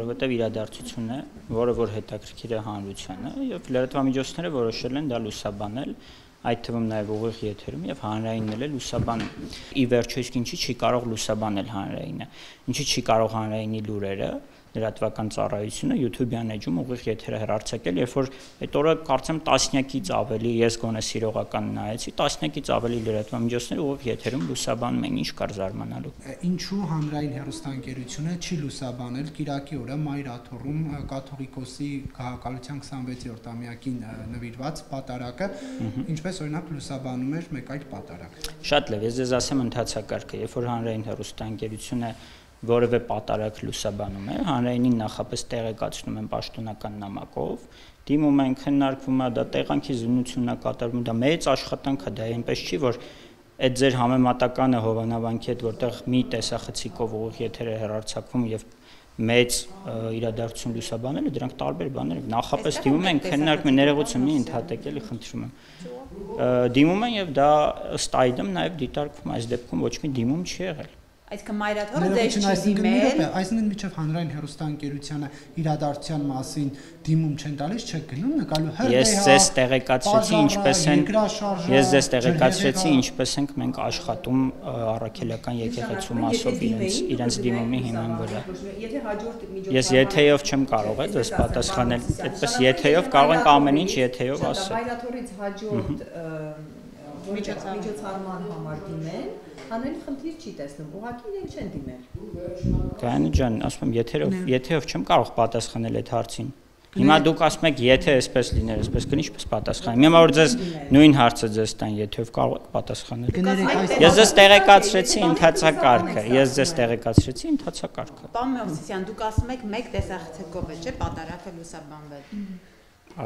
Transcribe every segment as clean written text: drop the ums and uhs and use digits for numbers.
որովհետև իրադարձություն է, որը որ հետաքրքիր է հանրությանը, եւ լրատվամիջոցները որոշել են դա լուսաբանել, այդ թվում նաև ուղիղ եթերում եւ հանրայինն էլ լուսաբանում։ Ի վերջո իսկ ինչի չի կարող լուսաբանել հանրայինը, ինչի չի կարող հանրայինի լուրերը, լրատվական ծառայությունը YouTube-յան էջում ուղիղ եթերը հեռարձակել, երբ որ այդ օրը կարծեմ տասնյակից ավելի, ես գոնե սիրողական նայեցի, տասնյակից ավելի լրատվամիջոցներ ուղիղ եթերում լուսաբանում են, ինչ կար զարմանալու։ Ինչու հանրային հեռուստաընկերությունը չի լուսաբանել Կիրակի օրը Մայր աթոռում կաթողիկոսի քաղաքալության 26-րդ ամյակին նվիրված պատարակը, ինչպես օրինակ լուսաբանում էր մեկ այլ պատարակ։ Շատ լավ, ես ձեզ ասեմ ընթացակարգը, երբ որ հանրային հեռուստաընկերությունը որևէ պատարակ լուսաբանում է, հանրայինին նախապես տեղեկացնում են պաշտոնական նամակով, դիմում են, քննարկվում է, դա տեղանքի զննությունն է կատարվում, դա մեծ աշխատանք է, դա այնպես չի, որ այդ ձեր համեմատականը Հովանավանքի հետ, որտեղ մի տեսախցիկով ուղիղ եթերը հեռարձակվում եւ մեծ իրադարձություն լուսաբանելը, դրանք տարբեր բաներ են։ Նախապես դիմում են, քննարկում են, ներողություն մի ընդհատեք, էլի խնդրում եմ։ Դիմում են եւ դա ըստ այդմ նաեւ դիտարկվում, այս դեպքում ոչ մի դիմում չի եղել։ Այսինքն Մայր աթոռը դες չի դիմել, այսինքն միջև հանրային հեռուստաընկերությանը իրադարձության մասին դիմում չեն տալիս, չեք գնում նկարելու հրդեհ։ Ես ձեզ տեղեկացրեցի ինչպես ենք մենք աշխատում առաքելական եկեղեցու մասով իրենց դիմումի հիման վրա։ Եթե հաջորդ միջոցառման Ես եթեով չեմ կարող ձեզ պատասխանել, այդպես եթեով կարող ենք ամեն ինչ եթեով ասել։ Մայր աթոռից հաջորդ միջոցառման համար դիմեն, հանրային խնդիր չի տեսնում, ուղղակի իրենք չեն դիմել։ Գայանի ջան, ասում եմ, եթեով չեմ կարող պատասխանել այդ հարցին։ Հիմա դուք ասում եք, եթե այսպես լիներ, այսպես կնի ինչպես պատասխանել։ Հիմա որ ձեզ նույն հարցը ձեզ տան, եթեով կարող եք պատասխանել։ Ես ձեզ տեղեկացրեցի ընթացակարգը, Պարոն Մովսիսյան, դուք ասում եք մեկ տեսախցիկով է, չէ՞, պատարակը լուսաբանվել։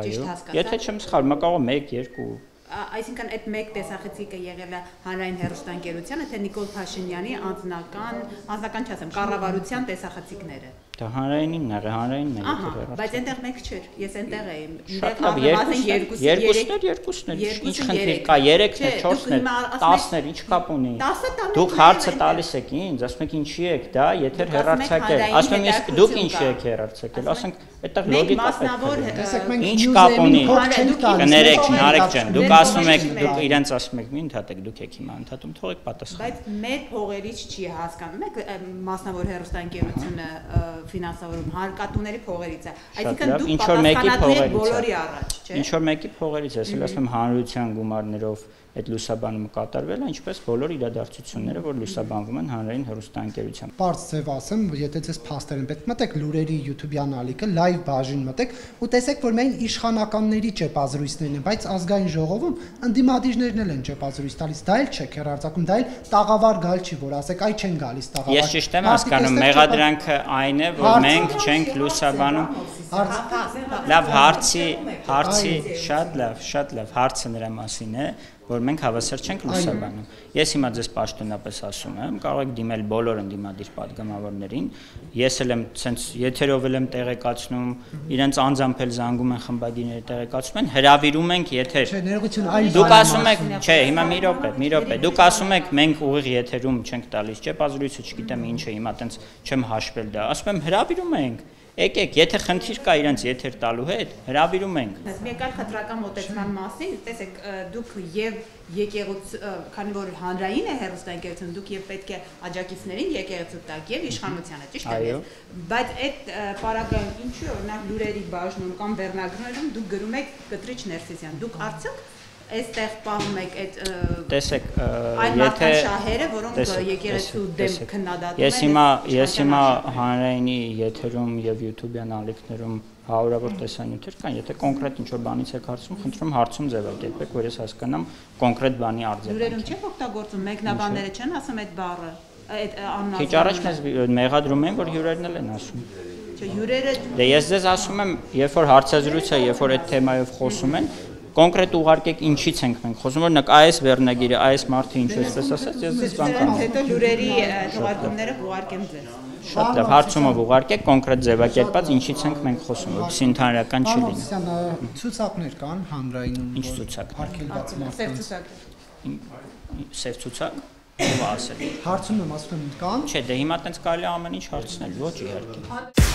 Այո, եթե չեմ սխալվում, կարող է 1-2 Այսինքն այդ մեկ տեսախցիկը եղել է հանրային հեռուստաընկերությանը, թե Նիկոլ Փաշինյանի անձնական չասեմ, կառավարության տեսախցիկները։ Դա հանրայինն է, հանրայինն է։ Ահա, բայց այնտեղ մեկ չէր, ես այնտեղ էի։ Երկուսներ, ինչ խնդիր կա, 3-ներ, 4-ներ, 10-ներ, ինչ կապ ունի։ Դուք հարցը տալիս եք ինձ, ասում եք ինչի եք դա, եթեր հեռարձակել, ասում եմ իսկ դուք ինչի եք հեռարձակել, ասենք այդտեղ լոգիկա պետք է։ Ինչ կապ ունի։ Կներեք, Նարեկ ջան, դուք ասում եք, դուք իրենց ասում եք մի ընդհատեք, դուք եք հիմա ընդհատում, թողեք պատասխան։ Բայց մեր փողերից չի հասկանում, մեկ մասնավոր հեռուստաընկերությունը ֆինանսավորում հարկատուների փողերից է։ Այսինքն դուք պատասխանատու եք բոլորի առաջ, չէ՞։ Ինչ որ մեկի փողերից է, ես ասում եմ հանրության գումարներով այդ լուսաբանումը կատարվել է, ինչպես բոլոր իրադարձությունները, որ լուսաբանվում են հանրային հեռուստաընկերությամբ։ Պարզ ձև ասեմ, եթե ձեզ փաստեր են պետք, մտեք լուրերի YouTube-յան ալիքը, լայվ բաժին մտեք ու տեսեք, որ միայն իշխանականների ճեպազրույցներն են, բայց ազգային ժողովում ընդդիմադիրներն էլ են ճեպազրույց տալիս, դա էլ չեք հեռարձակում, դա էլ տաղավար գալ չի, որ ասեք, այ չեն գալիս տաղավար։ Ես ճիշտ եմ հասկանում, մեղադրանքը այն է, որ մենք չենք լուսաբանում։ Լավ, հարցի շատ լավ հարցը նրա մասին է, որ մենք հավասար չենք լուսաբանում։ Ես հիմա ձեզ պաշտոնապես ասում եմ, կարող եք դիմել բոլոր ընդդիմադիր падգամավորներին, ես էլ եմ ցենց եթերով եմ տեղեկացնում, իրենց անձամբ էլ զանգում են խմբագիրները տեղեկացնում են, հրավիրում ենք եթեր։ Չէ, ներողություն, այլ դուք ասում եք, չէ, հիմա մի րոպե, դուք ասում եք մենք ուղիղ եթերում չենք տալիս, ճեպազրույցը չգիտեմ ինչ է, հիմա տենց չեմ հաշվել դա, ասում եմ հրավիրում ենք։ Եկեք, եթե խնդիր կա իրենց եթեր տալու հետ, հրավիրում ենք։ Մեկ այլ խտրական մոտեցման մասին, տեսեք, դուք եւ եկեղեցու, քանի որ հանրային է հեռուստաընկերությունը, դուք եւ պետք է աջակիցներին եկեղեցու տակ եւ իշխանությանը, ճիշտ է։ Բայց այդ պարագայում ինչու օրինակ լուրերի բաժնում կամ վերնագրերում դուք գրում եք Կտրիչ Ներսիսյան, դուք արդյոք այստեղ պահում եք այդ տեսեք, եթե շահերը, որոնք եկեղեցու դեմ քննադատում են։ Ես հիմա հանրայինի եթերում եւ YouTube-յան ալիքներում հարյուրավոր տեսանյութեր կան, եթե կոնկրետ ինչ-որ բանից եք հարցում, խնդրում հարցում ձևակերպեք, որ ես հասկանամ կոնկրետ բանի արձագանքը։ Լուրերում չեք օգտագործում, մեկնաբանները չեն ասում այդ բառը, այդ անունը։ Քիչ առաջ մեզ մեղադրում են, որ հյուրերն էլ են ասում։ Չէ, հյուրերը։ Դե ես ձեզ ասում եմ, երբ որ հարցազրույցը, երբ որ այդ թեմայով խոսում են, կոնկրետ ուղարկեք ինչից ենք մենք խոսում, որ այս վերնագիրը, այս մարդը ինչ էսպես ասած, ես ձեզ բան կամ։ Հետո լուրերի թողարկումները ուղարկեմ ձեզ։ Շատ լավ, հարցումով ուղարկեք կոնկրետ ձևակերպած ինչից ենք մենք խոսում, որպեսզի ընդհանրական չլինի։ Ցուցակներ կան հանրայինում։ Ինչ ցուցակ։ Արգելված Սև ցուցակ։ Սև ցուցակ։ Ո՞վ ասել։ Հարցում եմ, ասում եմ կան։ Չէ, դե հիմա տենց կարելի ամեն ինչ հարցնել, ոչ իհարկե։